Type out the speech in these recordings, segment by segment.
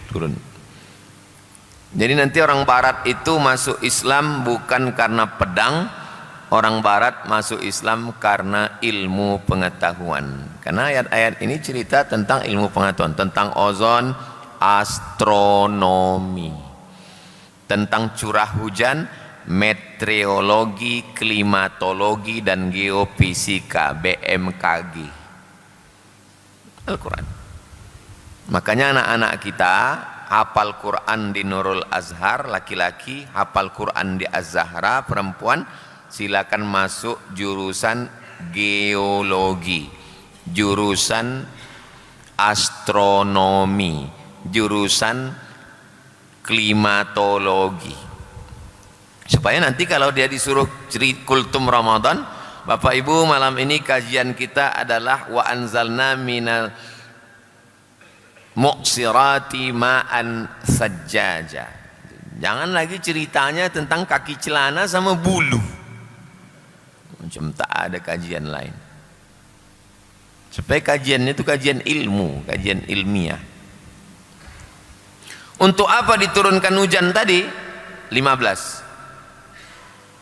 turun. Jadi nanti orang barat itu masuk Islam bukan karena pedang, orang barat masuk Islam karena ilmu pengetahuan. Karena ayat-ayat ini cerita tentang ilmu pengetahuan, tentang ozon, astronomi, tentang curah hujan, meteorologi, klimatologi, dan geofisika, BMKG. Al-Quran. Makanya anak-anak kita hafal Quran di Nurul Azhar, laki-laki, hafal Quran di Az-Zahra, perempuan, silakan masuk jurusan geologi, jurusan astronomi, jurusan klimatologi, supaya nanti kalau dia disuruh kultum Ramadan, Bapak Ibu, malam ini kajian kita adalah wa anzalna minal muqsirati ma'an sajjaja. Jangan lagi ceritanya tentang kaki celana sama bulu, macam tak ada kajian lain. Supaya kajiannya itu kajian ilmu, kajian ilmiah. Untuk apa diturunkan hujan tadi? 15.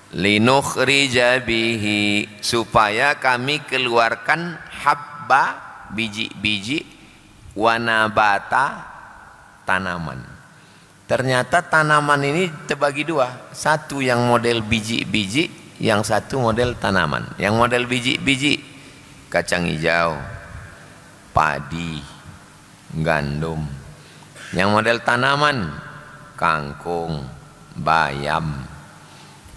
Linukhrija bihi, supaya kami keluarkan habba, biji-biji, wanabata, tanaman. Ternyata tanaman ini terbagi dua, satu yang model biji-biji, yang satu model tanaman. Yang model biji-biji kacang hijau, padi, gandum. Yang model tanaman kangkung, bayam.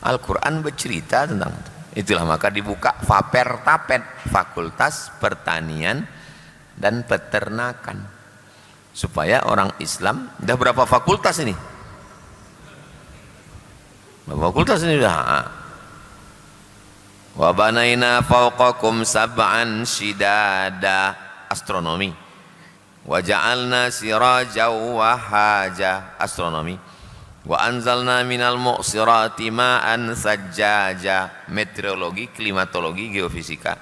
Al-Quran bercerita tentang itu. Itulah maka dibuka Fapertapet, Fakultas Pertanian dan Peternakan, supaya orang Islam. Udah berapa fakultas ini? Berapa fakultas ini udah? Wa banaina fawqakum sab'an shidada, astronomi. Wa ja'alna sirajaw wahaja, astronomi. Wa anzalna minal muqsirati ma'an sajjaja, meteorologi, klimatologi, geofisika.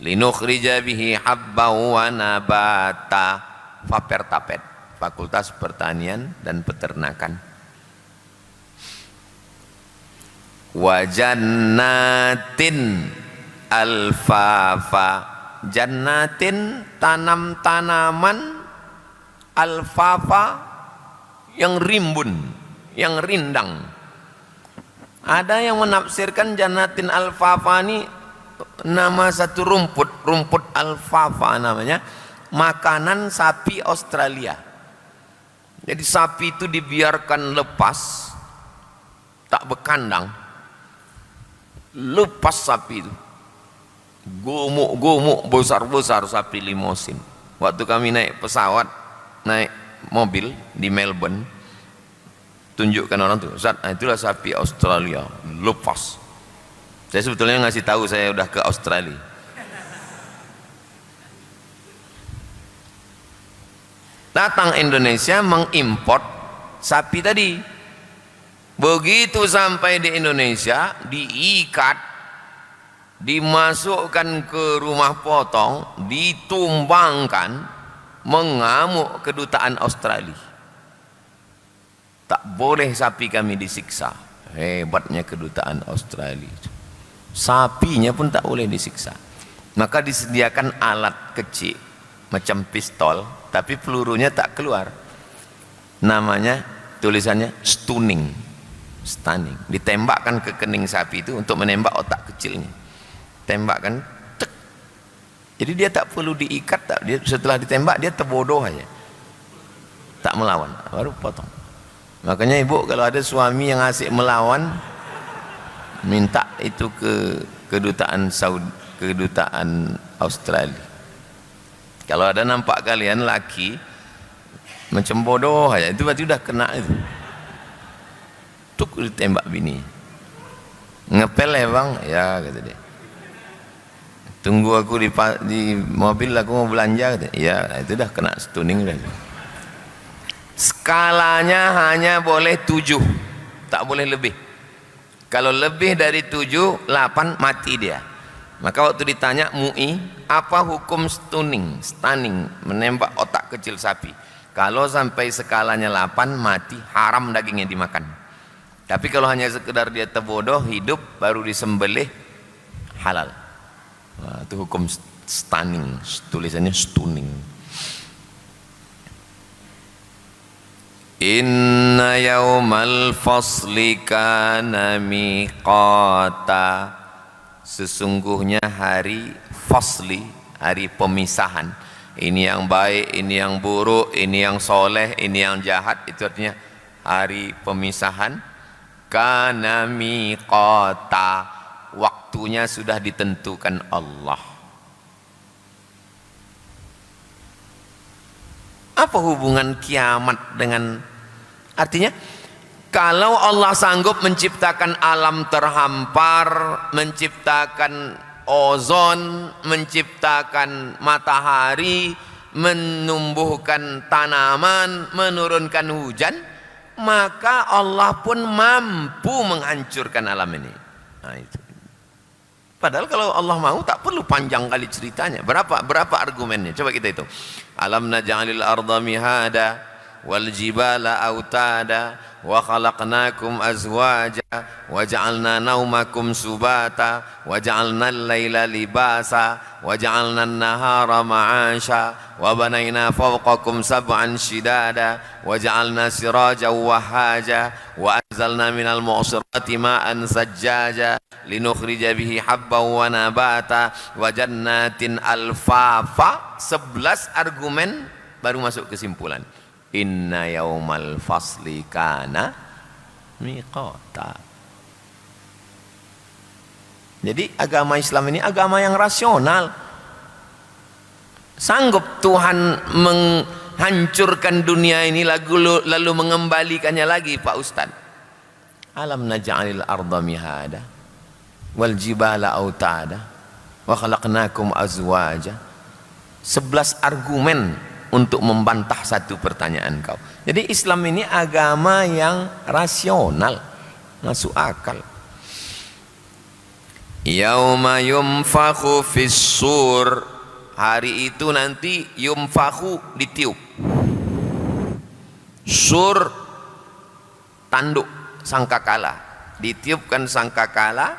Linukhrija bihi habba wa nabata, Fapertapet, Fakultas Pertanian dan Peternakan. Wa jannatin alfafa, jannatin tanam-tanaman, alfafa yang rimbun, yang rindang. Ada yang menafsirkan jannatin alfafa ini nama satu rumput, rumput alfafa namanya, makanan sapi Australia. Jadi sapi itu dibiarkan lepas, tak berkandang, lepas sapi itu, gomuk-gomuk besar-besar sapi limosin. Waktu kami naik pesawat, naik mobil di Melbourne, tunjukkan orang tuh, Ustaz, itulah sapi Australia, lepas. Saya sebetulnya ngasih tahu saya udah ke Australia. Datang Indonesia mengimport sapi tadi. Begitu sampai di Indonesia, diikat, dimasukkan ke rumah potong, ditumbangkan, mengamuk kedutaan Australia. Tak boleh sapi kami disiksa. Hebatnya kedutaan Australia. Sapinya pun tak boleh disiksa. Maka disediakan alat kecil macam pistol, tapi pelurunya tak keluar. Namanya, tulisannya stunning, stunning. Ditembakkan ke kening sapi itu untuk menembak otak kecilnya. Tembakkan, tek. Jadi dia tak perlu diikat, tak. Dia setelah ditembak dia terbodoh aja, tak melawan, baru potong. Makanya ibu kalau ada suami yang asik melawan, minta itu ke kedutaan kedutaan Australia. Kalau ada nampak kalian laki macam bodoh aja, itu berarti udah kena itu. Tuk ditembak bini. Ngepel ya bang? Ya kata dia. Tunggu aku di mobil, aku mau belanja kata. Ya itu udah kena stunning udah. Skalanya hanya boleh 7, tak boleh lebih. Kalau lebih dari 7, 8 mati dia. Maka waktu ditanya MUI, apa hukum stunning, menembak otak kecil sapi? Kalau sampai skalanya 8 mati, haram dagingnya dimakan. Tapi kalau hanya sekedar dia terbodoh hidup baru disembelih, halal. Nah, itu hukum stunning, tulisannya stunning. Inna yaumal fasli kana miqata. Sesungguhnya hari fasli, hari pemisahan. Ini yang baik, ini yang buruk, ini yang soleh, ini yang jahat. Itu artinya hari pemisahan. Kana miqata, waktunya sudah ditentukan Allah. Apa hubungan kiamat dengan, artinya kalau Allah sanggup menciptakan alam terhampar, menciptakan ozon, menciptakan matahari, menumbuhkan tanaman, menurunkan hujan, maka Allah pun mampu menghancurkan alam ini. Nah, itu. Padahal kalau Allah mau tak perlu panjang kali ceritanya. Berapa argumennya? Coba kita hitung. Alam naj'alil arda mihada wal jibala autada wa khalaqnakum azwaja wa ja'alna naumakum subata wa ja'alna al-laila libasa wa ja'alna an-nahara ma'asha wa banayna fawqakum sab'an shidada wa ja'alna sirajan wahaja wa anzalna minal mu'sirati ma'an sajjaja linukhrija bihi habban wa nabata wa jannatin alfafa. 11 argumen baru masuk kesimpulan. Inna yaumal fasli kana miqata. Jadi agama Islam ini agama yang rasional. Sanggup Tuhan menghancurkan dunia ini lalu mengembalikannya lagi, Pak Ustaz. Alam naj'alil arda mihada wal jibala autada wa khalaqnakum azwaja. 11 argumen untuk membantah satu pertanyaan kau. Jadi Islam ini agama yang rasional, masuk akal. Yauma yumfakhu fis sur, hari itu nanti yumfakhu, ditiup. Sur, tanduk sangkakala, ditiupkan sangkakala.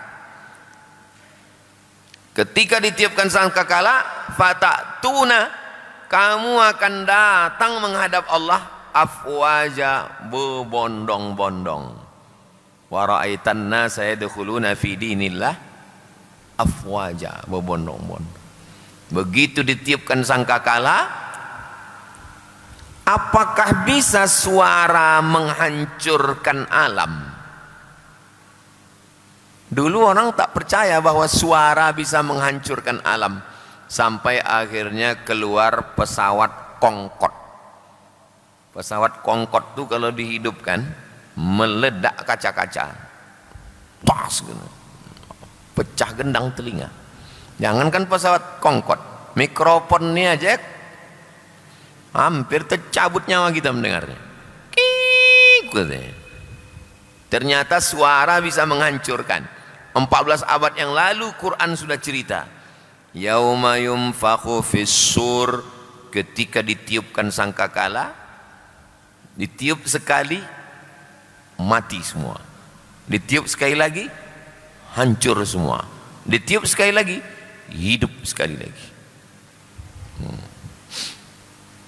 Ketika ditiupkan sangkakala, fatatuna, kamu akan datang menghadap Allah afwaja, berbondong-bondong. Wa ra'aitan nasa yadkhuluna fi dinillah afwaja, berbondong-bondong. Begitu ditiupkan sangkakala, apakah bisa suara menghancurkan alam? Dulu orang tak percaya bahwa suara bisa menghancurkan alam, sampai akhirnya keluar pesawat Concorde. Pesawat Concorde itu kalau dihidupkan meledak kaca-kaca, pas gitu, pecah gendang telinga. Jangankan pesawat Concorde, mikrofon ini aja hampir tercabut nyawa kita mendengarnya. Ternyata suara bisa menghancurkan. 14 abad yang lalu Quran sudah cerita. Yauma yumfakhu fis sur, ketika ditiupkan sangkakala, ditiup sekali mati semua, ditiup sekali lagi hancur semua, ditiup sekali lagi hidup sekali lagi.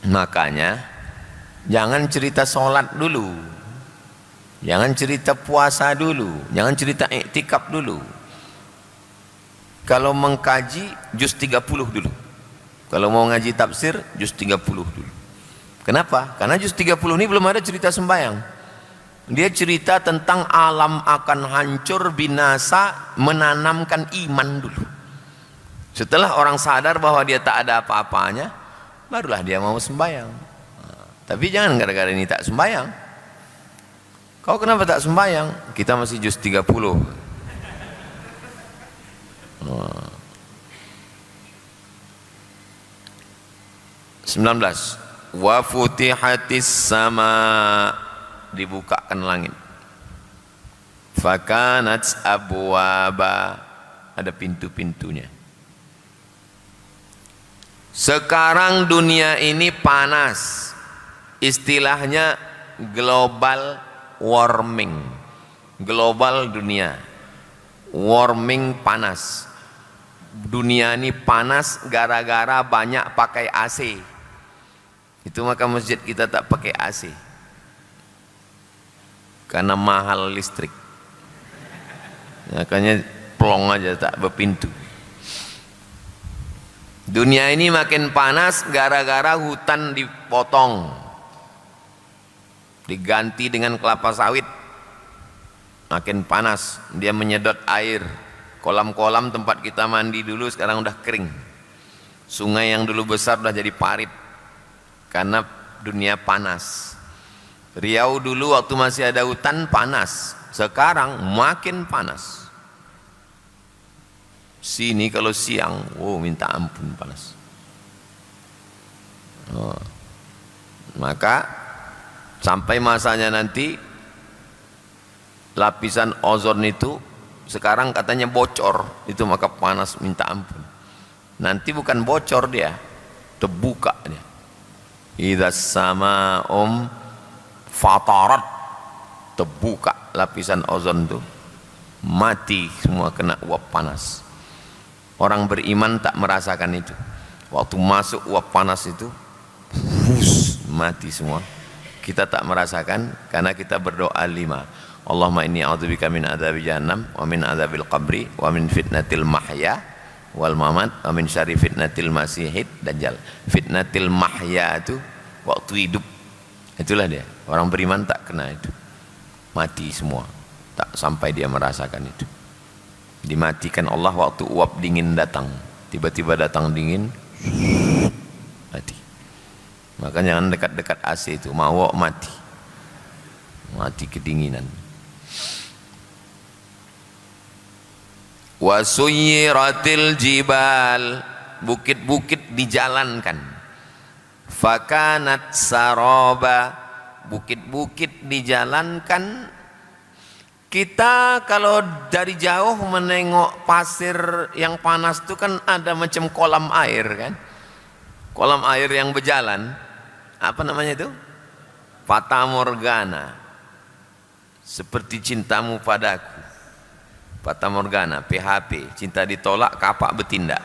Makanya jangan cerita sholat dulu, jangan cerita puasa dulu, jangan cerita iktikaf dulu. Kalau mengkaji juz 30 dulu. Kalau mau ngaji tafsir juz 30 dulu. Kenapa? Karena juz 30 ini belum ada cerita sembahyang. Dia cerita tentang alam akan hancur binasa, menanamkan iman dulu. Setelah orang sadar bahwa dia tak ada apa-apanya, barulah dia mau sembahyang. Tapi jangan gara-gara ini tak sembahyang. Kau kenapa tak sembahyang? Kita masih juz 30. 19. Wa futihatis sama, dibukakan langit. Fakanat abwaba, ada pintu-pintunya. Sekarang dunia ini panas, istilahnya global warming. Global dunia, warming panas. Dunia ini panas gara-gara banyak pakai AC. Itu maka masjid kita tak pakai AC, karena mahal listrik. Makanya plong aja tak berpintu. Dunia ini makin panas gara-gara hutan dipotong, diganti dengan kelapa sawit. Makin panas, dia menyedot air. Kolam-kolam tempat kita mandi dulu sekarang udah kering. Sungai yang dulu besar udah jadi parit karena dunia panas. Riau dulu waktu masih ada hutan panas, sekarang makin panas. Sini kalau siang, minta ampun panas. Maka sampai masanya nanti lapisan ozon itu sekarang katanya bocor, itu maka panas minta ampun. Nanti bukan bocor, dia terbuka dia. Idza sama'um fatarat, terbuka lapisan ozon itu, mati semua kena uap panas. Orang beriman tak merasakan itu. Waktu masuk uap panas itu, mati semua. Kita tak merasakan karena kita berdoa 5. Allahumma inni a'udzubika min adzabi jahannam wa min adzabil qabri wa min fitnatil mahya wal mamat wa min syarri fitnatil masihid dajjal. Fitnatil mahya itu waktu hidup. Itulah dia. Orang beriman tak kena itu. Mati semua. Tak sampai dia merasakan itu. Dimatikan Allah waktu uap dingin datang. Tiba-tiba datang dingin, mati. Maka jangan dekat-dekat AC itu, mau mati. Mati kedinginan. Wasuyiratil jibal, bukit-bukit dijalankan. Fakanat saroba, bukit-bukit dijalankan. Kita kalau dari jauh menengok pasir yang panas itu kan ada macam kolam air kan, kolam air yang berjalan, apa namanya itu? Fata Morgana. Seperti cintamu padaku, Fata Morgana, PHP, cinta ditolak kapak bertindak.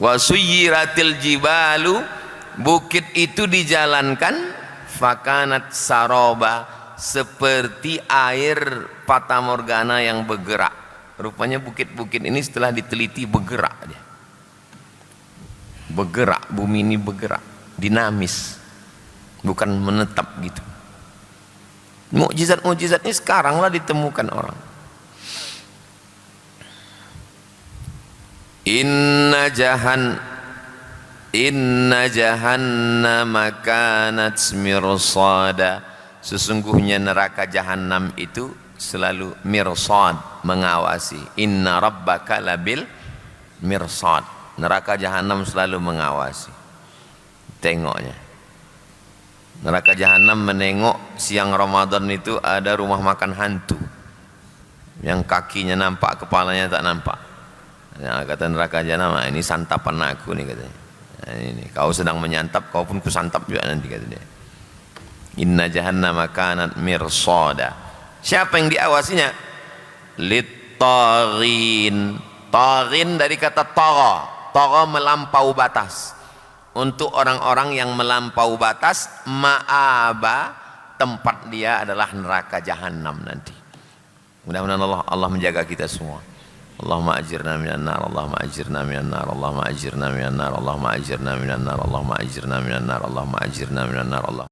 Wasuyiratil jibalu, bukit itu dijalankan. Fakanat saroba, seperti air Fata Morgana yang bergerak. Rupanya bukit-bukit ini setelah diteliti bergerak dia. Bergerak, bumi ini bergerak, dinamis, bukan menetap gitu. Mukjizat-mukjizat ini sekaranglah ditemukan orang. Inna jahannama kanat mirsada, sesungguhnya neraka jahanam itu selalu mirsad, mengawasi. Inna rabbaka labil mirsad, neraka jahanam selalu mengawasi. Tengoknya neraka jahanam menengok siang Ramadan itu ada rumah makan hantu yang kakinya nampak, kepalanya tak nampak. Nah, kata neraka jahanam, ini santapan aku nih katanya. Nah, ini kau sedang menyantap, kau pun kusantap juga nanti kata dia. Inna jahannama kanat mirsada. Siapa yang diawasinya? Lit-taghin. Taghin dari kata tagha. Tagha melampau batas. Untuk orang-orang yang melampau batas, ma'aba, tempat dia adalah neraka jahanam nanti. Mudah-mudahan Allah menjaga kita semua. Allahumma ajirna minan nar, Allahumma ajirna minan nar, Allahumma ajirna minan nar, Allahumma ajirna minan nar, Allahumma ajirna minan nar, Allahumma ajirna minan nar, Allah.